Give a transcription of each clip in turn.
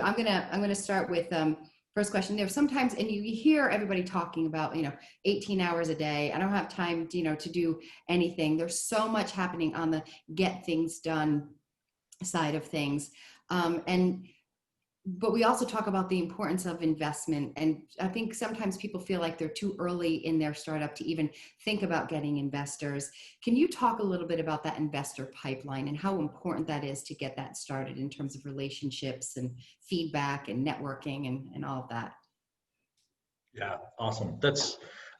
I'm gonna start with first question. There sometimes, and you hear everybody talking about 18 hours a day. I don't have time to do anything. There's so much happening on the get things done side of things, and but we also talk about the importance of investment. And I think sometimes people feel like they're too early in their startup to even think about getting investors. Can you talk a little bit about that investor pipeline and how important that is to get that started in terms of relationships and feedback and networking and all of that? Yeah, awesome. That's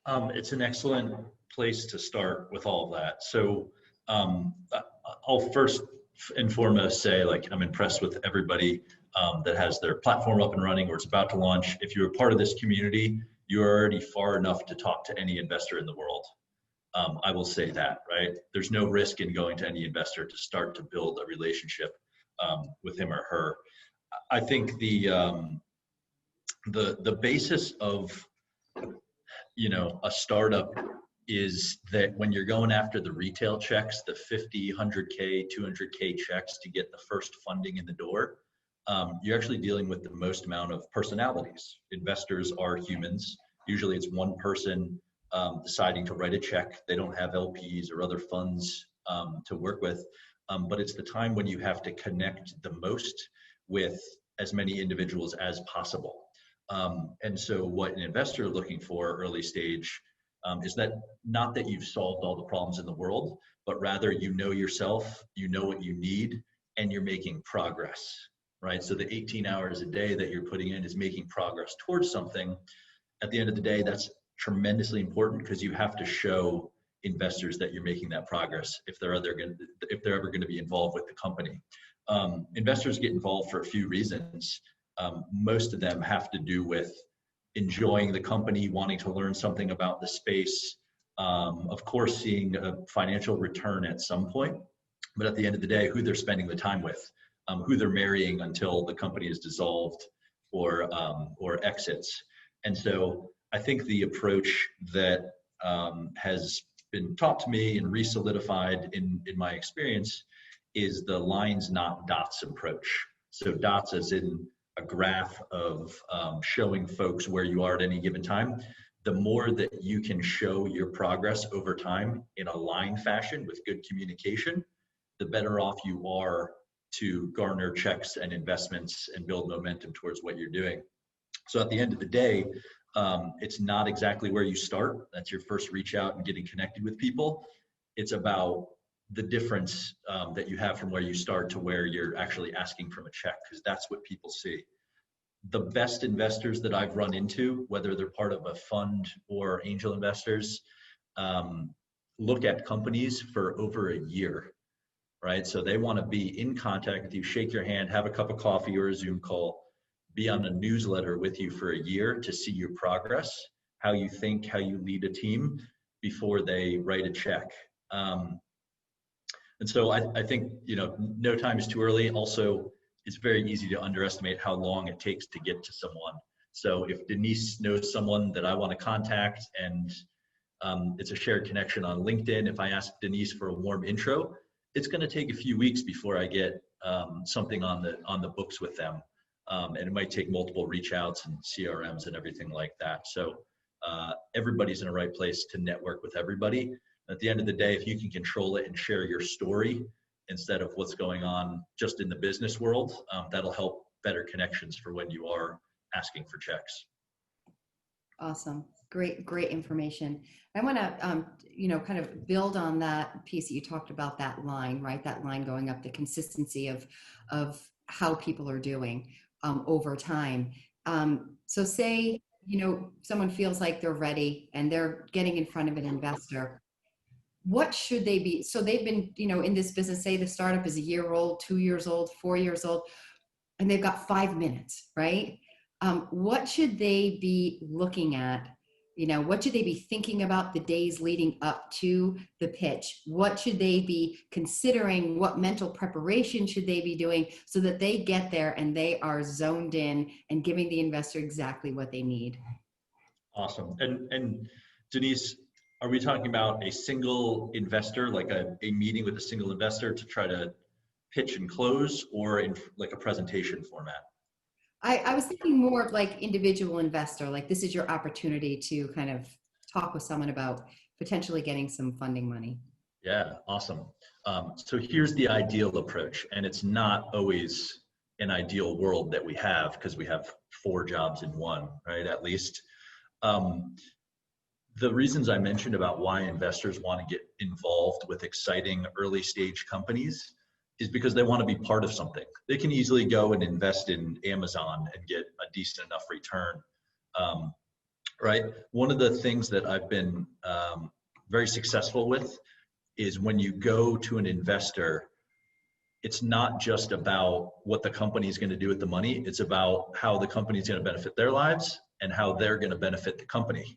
it's an excellent place to start with all of that. So I'll first and foremost say, like, I'm impressed with everybody that has their platform up and running or it's about to launch. If you're a part of this community, you're already far enough to talk to any investor in the world. I will say that, right? There's no risk in going to any investor to start to build a relationship with him or her. I think the basis of a startup is that when you're going after the retail checks, the 50, 100K, 200K checks to get the first funding in the door, you're actually dealing with the most amount of personalities. Investors are humans. Usually it's one person deciding to write a check. They don't have LPs or other funds to work with, but it's the time when you have to connect the most with as many individuals as possible. And so what an investor is looking for early stage is that not that you've solved all the problems in the world, but rather you know yourself, you know what you need, and you're making progress, right? So the 18 hours a day that you're putting in is making progress towards something. At the end of the day, that's tremendously important because you have to show investors that you're making that progress if they're ever going to be involved with the company. Investors get involved for a few reasons. Most of them have to do with enjoying the company, wanting to learn something about the space, of course, seeing a financial return at some point, but at the end of the day, who they're spending the time with, who they're marrying until the company is dissolved or exits. And so I think the approach that has been taught to me and re-solidified in my experience is the lines, not dots approach. So dots as in a graph of showing folks where you are at any given time. The more that you can show your progress over time in a line fashion with good communication, the better off you are to garner checks and investments and build momentum towards what you're doing. So at the end of the day, it's not exactly where you start. That's your first reach out and getting connected with people. It's about the difference that you have from where you start to where you're actually asking from a check, because that's what people see. The best investors that I've run into, whether they're part of a fund or angel investors, look at companies for over a year, right? So they want to be in contact with you, shake your hand, have a cup of coffee or a Zoom call, be on a newsletter with you for a year to see your progress, how you think, how you lead a team before they write a check. And so I think, no time is too early. Also, it's very easy to underestimate how long it takes to get to someone. So if Denise knows someone that I want to contact and it's a shared connection on LinkedIn, if I ask Denise for a warm intro, it's going to take a few weeks before I get something on the books with them. And it might take multiple reach outs and CRMs and everything like that. So everybody's in the right place to network with everybody. At the end of the day, if you can control it and share your story instead of what's going on just in the business world, that'll help better connections for when you are asking for checks. Awesome. Great information. I want to, kind of build on that piece that you talked about, that line, right? That line going up, the consistency of how people are doing over time. So say, someone feels like they're ready and they're getting in front of an investor. What should they be? So they've been, in this business, say the startup is a year old, 2 years old, 4 years old, and they've got 5 minutes, right? What should they be looking at? What should they be thinking about the days leading up to the pitch? What should they be considering? What mental preparation should they be doing so that they get there and they are zoned in and giving the investor exactly what they need? Awesome. And Denise, are we talking about a single investor, like a meeting with a single investor to try to pitch and close, or in like a presentation format? I was thinking more of like individual investor, like this is your opportunity to kind of talk with someone about potentially getting some funding money. Yeah, awesome. So here's the ideal approach, and it's not always an ideal world that we have because we have 4 jobs in one, right? At least. Um, the reasons I mentioned about why investors want to get involved with exciting early stage companies is because they want to be part of something. They can easily go and invest in Amazon and get a decent enough return, um, right? One of the things that I've been very successful with is when you go to an investor, it's not just about what the company is going to do with the money. It's about how the company is going to benefit their lives and how they're going to benefit the company.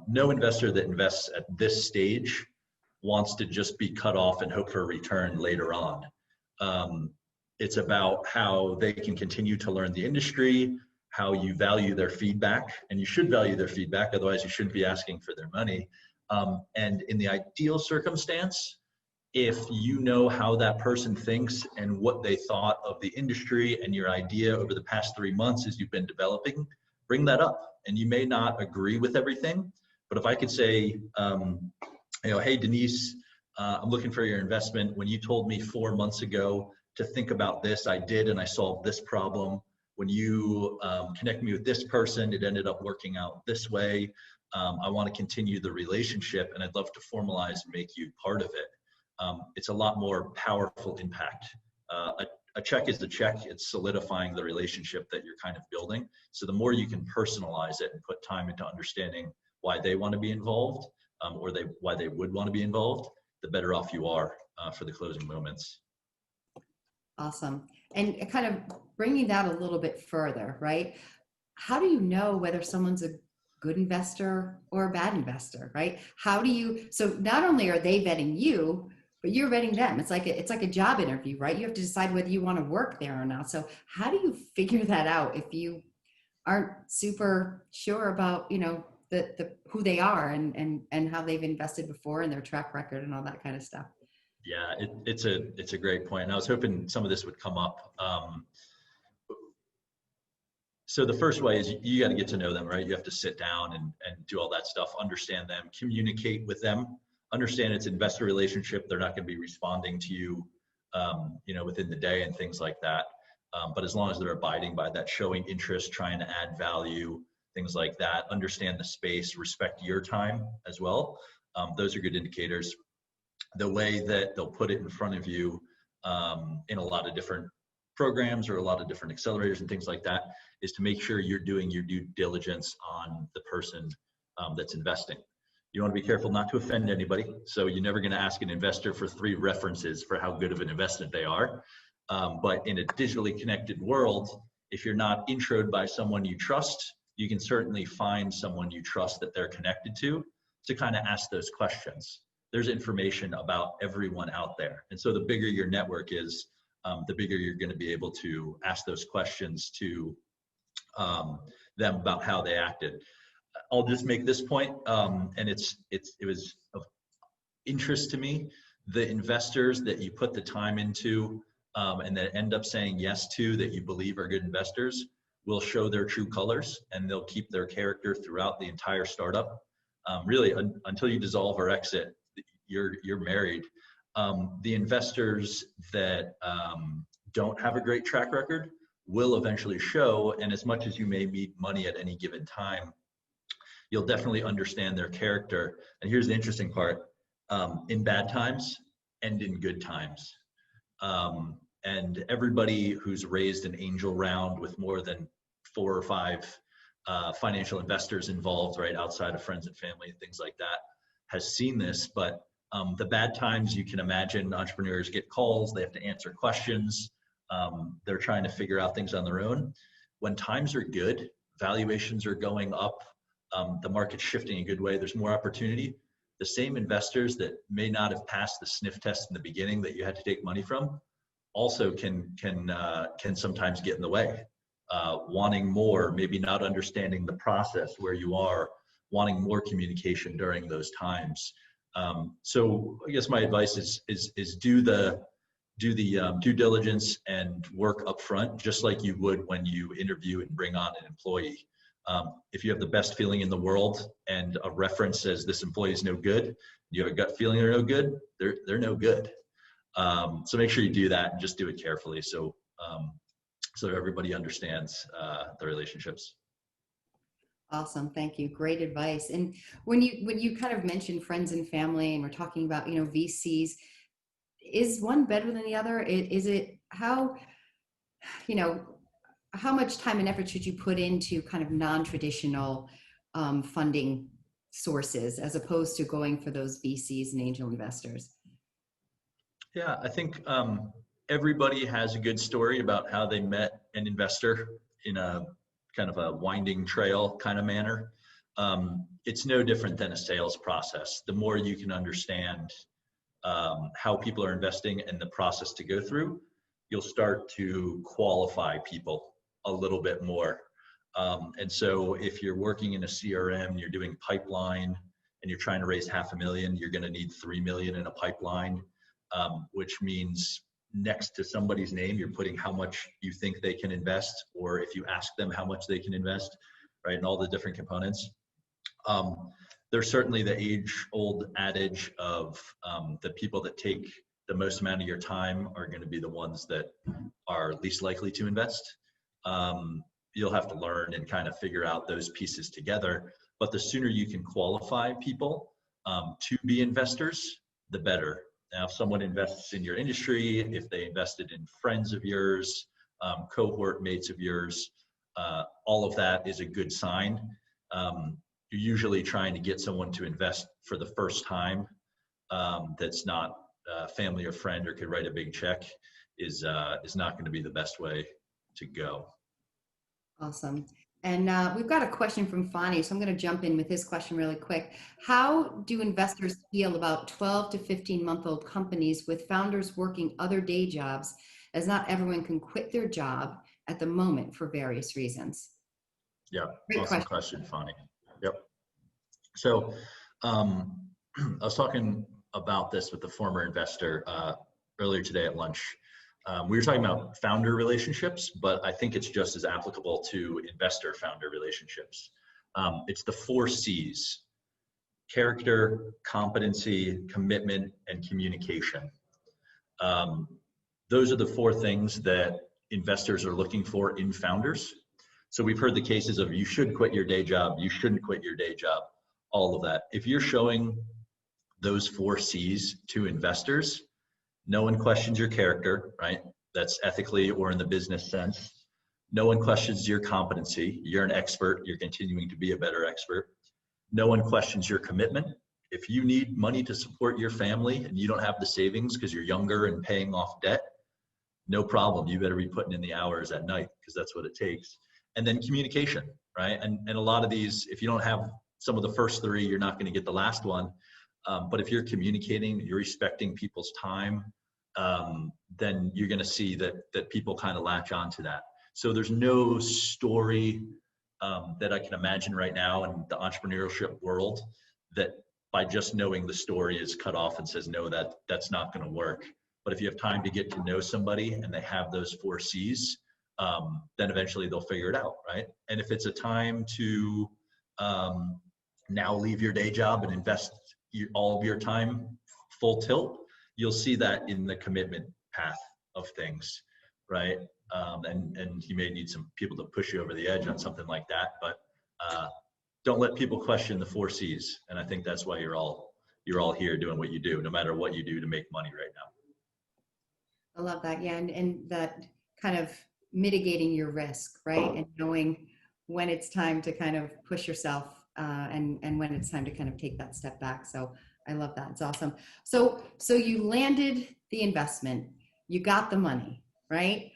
No investor that invests at this stage wants to just be cut off and hope for a return later on. It's about how they can continue to learn the industry, how you value their feedback, and you should value their feedback, otherwise you shouldn't be asking for their money. And in the ideal circumstance, if you know how that person thinks and what they thought of the industry and your idea over the past 3 months as you've been developing, bring that up. And you may not agree with everything, but if I could say, hey, Denise, I'm looking for your investment. When you told me 4 months ago to think about this, I did, and I solved this problem. When you connect me with this person, it ended up working out this way. I want to continue the relationship, and I'd love to formalize and make you part of it. It's a lot more powerful impact. A check is the check. It's solidifying the relationship that you're kind of building. So the more you can personalize it and put time into understanding why they want to be involved, or why they would want to be involved, the better off you are for the closing moments. Awesome. And kind of bringing that a little bit further, right? How do you know whether someone's a good investor or a bad investor, right? How do you, so not only are they vetting you, but you're vetting them. It's like a job interview, right? You have to decide whether you want to work there or not. So how do you figure that out if you aren't super sure about, the who they are and how they've invested before and their track record and all that kind of stuff? Yeah, it's a great point. And I was hoping some of this would come up. So the first way is you got to get to know them, right? You have to sit down and do all that stuff, understand them, communicate with them, understand it's an investor relationship. They're not going to be responding to you, within the day and things like that. But as long as they're abiding by that, showing interest, trying to add value, things like that, understand the space, respect your time as well. Those are good indicators. The way that they'll put it in front of you in a lot of different programs or a lot of different accelerators and things like that is to make sure you're doing your due diligence on the person that's investing. You want to be careful not to offend anybody. So you're never going to ask an investor for 3 references for how good of an investment they are. But in a digitally connected world, if you're not introed by someone you trust, you can certainly find someone you trust that they're connected to kind of ask those questions. There's information about everyone out there. And so the bigger your network is, the bigger you're going to be able to ask those questions to them about how they acted. I'll just make this point, and it was of interest to me. The investors that you put the time into and that end up saying yes to, that you believe are good investors, will show their true colors, and they'll keep their character throughout the entire startup. Really, until you dissolve or exit, you're married. The investors that don't have a great track record will eventually show, and as much as you may need money at any given time, you'll definitely understand their character. And here's the interesting part, in bad times and in good times. And everybody who's raised an angel round with more than 4 or 5 financial investors involved, right, outside of friends and family and things like that, has seen this. But the bad times, you can imagine entrepreneurs get calls, they have to answer questions, they're trying to figure out things on their own. When times are good, valuations are going up, the market's shifting in a good way, there's more opportunity. The same investors that may not have passed the sniff test in the beginning that you had to take money from also can sometimes get in the way, wanting more, maybe not understanding the process where you are, wanting more communication during those times. So I guess my advice is do the do the due diligence and work up front, just like you would when you interview and bring on an employee. If you have the best feeling in the world and a reference says this employee is no good, you have a gut feeling they're no good, they're no good. So make sure you do that and just do it carefully so that everybody understands the relationships. Awesome. Thank you. Great advice. And when you kind of mentioned friends and family and we're talking about, VCs, is one better than the other? Is it how much time and effort should you put into kind of non-traditional funding sources as opposed to going for those VCs and angel investors? Yeah, I think everybody has a good story about how they met an investor in a kind of a winding trail kind of manner. It's no different than a sales process. The more you can understand how people are investing and the process to go through, you'll start to qualify people a little bit more. And so if you're working in a CRM, you're doing pipeline and you're trying to raise $500,000, you're going to need 3 million in a pipeline, which means next to somebody's name, you're putting how much you think they can invest, or if you ask them how much they can invest, right? And all the different components. There's certainly the age-old adage of the people that take the most amount of your time are going to be the ones that are least likely to invest. You'll have to learn and kind of figure out those pieces together. But the sooner you can qualify people to be investors, the better. Now, if someone invests in your industry, if they invested in friends of yours, cohort mates of yours, all of that is a good sign. You're usually trying to get someone to invest for the first time that's not family or friend or could write a big check is not going to be the best way to go. Awesome. And we've got a question from Fani, so I'm going to jump in with his question really quick. How do investors feel about 12 to 15-month-old companies with founders working other day jobs, as not everyone can quit their job at the moment for various reasons? Yeah, Great awesome question, Fani. Yep. So I was talking about this with the former investor earlier today at lunch. We were talking about founder relationships, but I think it's just as applicable to investor-founder relationships. It's the 4 C's: character, competency, commitment, and communication. Those are the 4 things that investors are looking for in founders. So we've heard the cases of you should quit your day job, you shouldn't quit your day job, all of that. If you're showing those 4 C's to investors, no one questions your character, right? That's ethically or in the business sense. No one questions your competency. You're an expert. You're continuing to be a better expert. No one questions your commitment. If you need money to support your family and you don't have the savings because you're younger and paying off debt, no problem. You better be putting in the hours at night because that's what it takes. And then communication, right? And a lot of these, if you don't have some of the first 3, you're not going to get the last one. But if you're communicating, you're respecting people's time, then you're going to see that people kind of latch on to that. So there's no story that I can imagine right now in the entrepreneurship world that by just knowing the story is cut off and says, no, that's not going to work. But if you have time to get to know somebody and they have those 4 C's, then eventually they'll figure it out, right? And if it's a time to now leave your day job and invest all of your time full tilt, you'll see that in the commitment path of things, right? And you may need some people to push you over the edge on something like that, but don't let people question the 4 C's. And I think that's why you're all here doing what you do, no matter what you do to make money right now. I love that. Yeah. And that kind of mitigating your risk, right? And knowing when it's time to kind of push yourself and when it's time to kind of take that step back. So I love that. It's awesome. So you landed the investment, you got the money, right?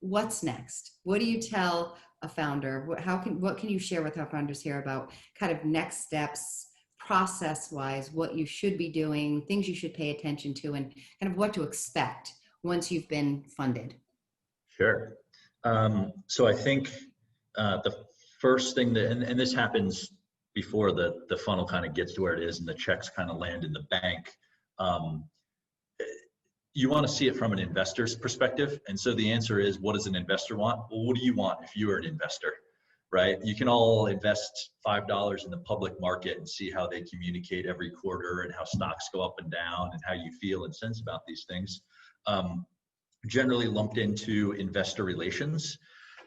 What's next? What do you tell a founder? What can you share with our founders here about kind of next steps, process-wise, what you should be doing, things you should pay attention to, and kind of what to expect once you've been funded? Sure. So I think the first thing that, and this happens before the funnel kind of gets to where it is and the checks kind of land in the bank. you want to see it from an investor's perspective. And so the answer is, what does an investor want? Well, what do you want if you are an investor, right? You can all invest $5 in the public market and see how they communicate every quarter and how stocks go up and down and how you feel and sense about these things. Generally lumped into investor relations.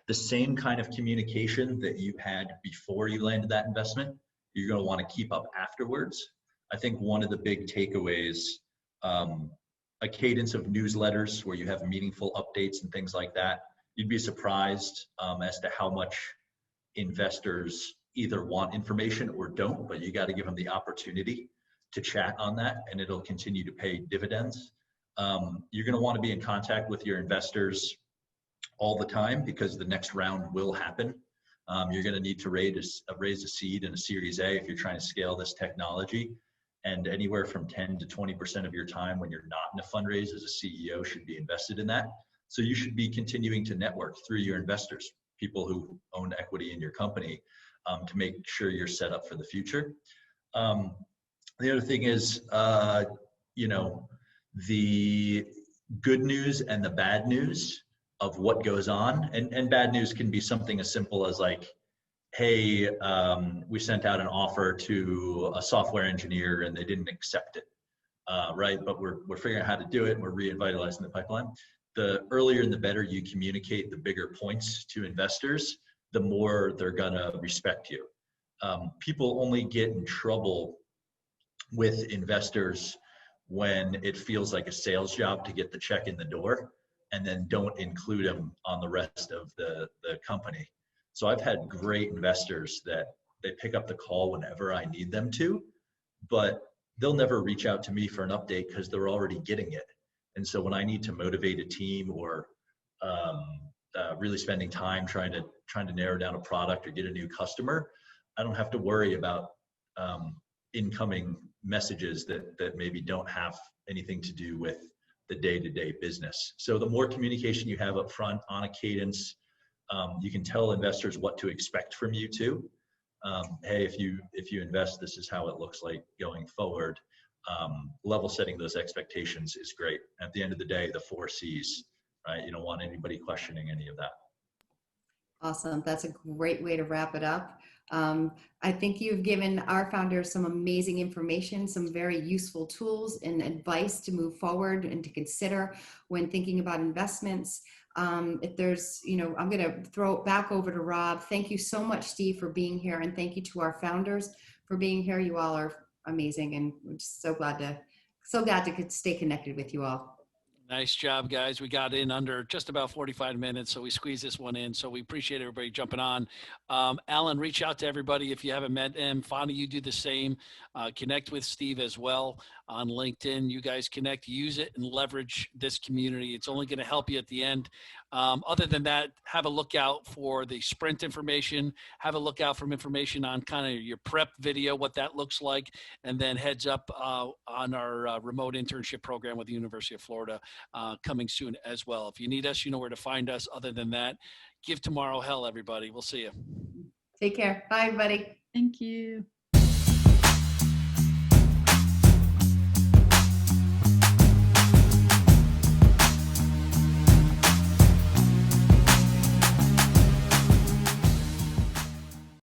The same kind of communication that you had before you landed that investment, you're going to want to keep up afterwards. I think one of the big takeaways, a cadence of newsletters where you have meaningful updates and things like that. You'd be surprised as to how much investors either want information or don't, but you got to give them the opportunity to chat on that, and it'll continue to pay dividends. You're going to want to be in contact with your investors all the time because the next round will happen. You're going to need to raise a seed and a Series A if you're trying to scale this technology. And anywhere from 10 to 20% of your time when you're not in a fundraise as a CEO should be invested in that. So you should be continuing to network through your investors, people who own equity in your company, to make sure you're set up for the future. The other thing is, the good news and the bad news of what goes on. And bad news can be something as simple as like, hey, we sent out an offer to a software engineer and they didn't accept it, right? But we're figuring out how to do it and we're revitalizing the pipeline. The earlier and the better you communicate the bigger points to investors, the more they're gonna respect you. People only get in trouble with investors when it feels like a sales job to get the check in the door and then don't include them on the rest of the company. So I've had great investors that they pick up the call whenever I need them to, but they'll never reach out to me for an update because they're already getting it. And so when I need to motivate a team or really spending time trying to narrow down a product or get a new customer, I don't have to worry about incoming messages that maybe don't have anything to do with the day-to-day business. So the more communication you have up front on a cadence, you can tell investors what to expect from you too. Hey, if you invest, this is how it looks like going forward. Level setting those expectations is great. At the end of the day, the 4 C's, right? You don't want anybody questioning any of that. Awesome. That's a great way to wrap it up. I think you've given our founders some amazing information, some very useful tools and advice to move forward and to consider when thinking about investments. If there's, I'm going to throw it back over to Rob. Thank you so much, Steve, for being here. And thank you to our founders for being here. You all are amazing. And we're just so glad to stay connected with you all. Nice job, guys. We got in under just about 45 minutes, so we squeezed this one in. So we appreciate everybody jumping on. Alan, reach out to everybody if you haven't met him. Fonda, you do the same. Connect with Steve as well on LinkedIn. You guys connect, use it, and leverage this community. It's only going to help you at the end. Other than that, have a look out for the sprint information. Have a look out for information on kind of your prep video, what that looks like, and then heads up on our remote internship program with the University of Florida coming soon as well. If you need us, you know where to find us. Other than that, give tomorrow hell, everybody. We'll see you. Take care. Bye, everybody. Thank you.